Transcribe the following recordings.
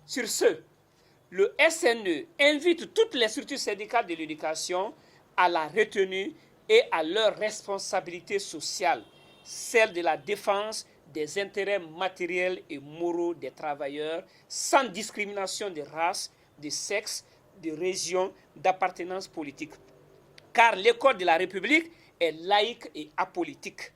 Sur ce, le SNE invite toutes les structures syndicales de l'éducation à la retenue et à leur responsabilité sociale, celle de la défense des intérêts matériels et moraux des travailleurs sans discrimination de race, de sexe, de région, d'appartenance politique. Car l'école de la République est laïque et apolitique.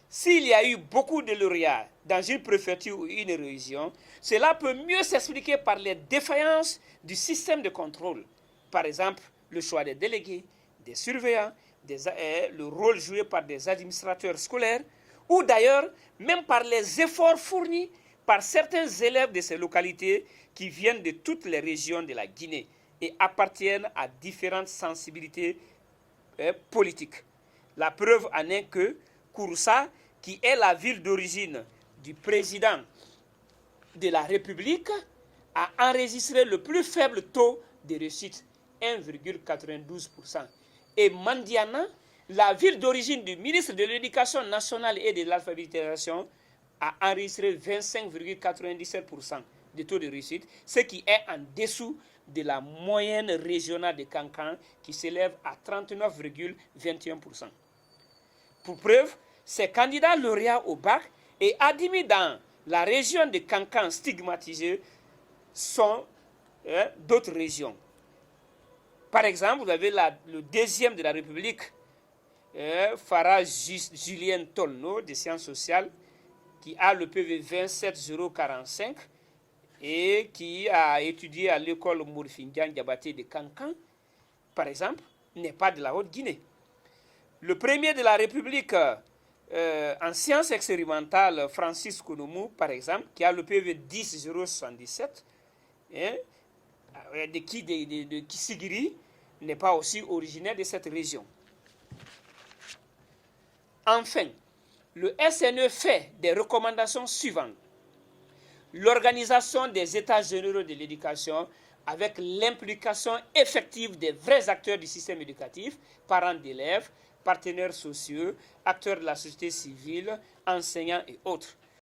S'il y a eu beaucoup de lauréats dans une préfecture ou une région, cela peut mieux s'expliquer par les défaillances du système de contrôle. Par exemple, le choix des délégués, des surveillants, le rôle joué par des administrateurs scolaires, ou d'ailleurs même par les efforts fournis par certains élèves de ces localités qui viennent de toutes les régions de la Guinée et appartiennent à différentes sensibilités politiques. La preuve en est que Kouroussa, qui est la ville d'origine du président de la République, a enregistré le plus faible taux de réussite, 1,92%. Et Mandiana, la ville d'origine du ministre de l'Éducation nationale et de l'alphabétisation, a enregistré 25,97% de taux de réussite, ce qui est en dessous de la moyenne régionale de Kankan qui s'élève à 39,21%. Pour preuve, ces candidats lauréats au bac et admis dans la région de Kankan stigmatisée sont d'autres régions. Par exemple, vous avez le deuxième de la République, Farah Julien Tolno, de sciences sociales, qui a le PV 27045 et qui a étudié à l'école Mourfindian Diabaté de Kankan, par exemple, n'est pas de la Haute-Guinée. Le premier de la République en sciences expérimentales, Francis Kounoumou, par exemple, qui a le PV 10077, de Kissigiri, n'est pas aussi originaire de cette région. Enfin, le SNE fait des recommandations suivantes. L'organisation des états généraux de l'éducation avec l'implication effective des vrais acteurs du système éducatif, parents d'élèves, partenaires sociaux, acteurs de la société civile, enseignants et autres.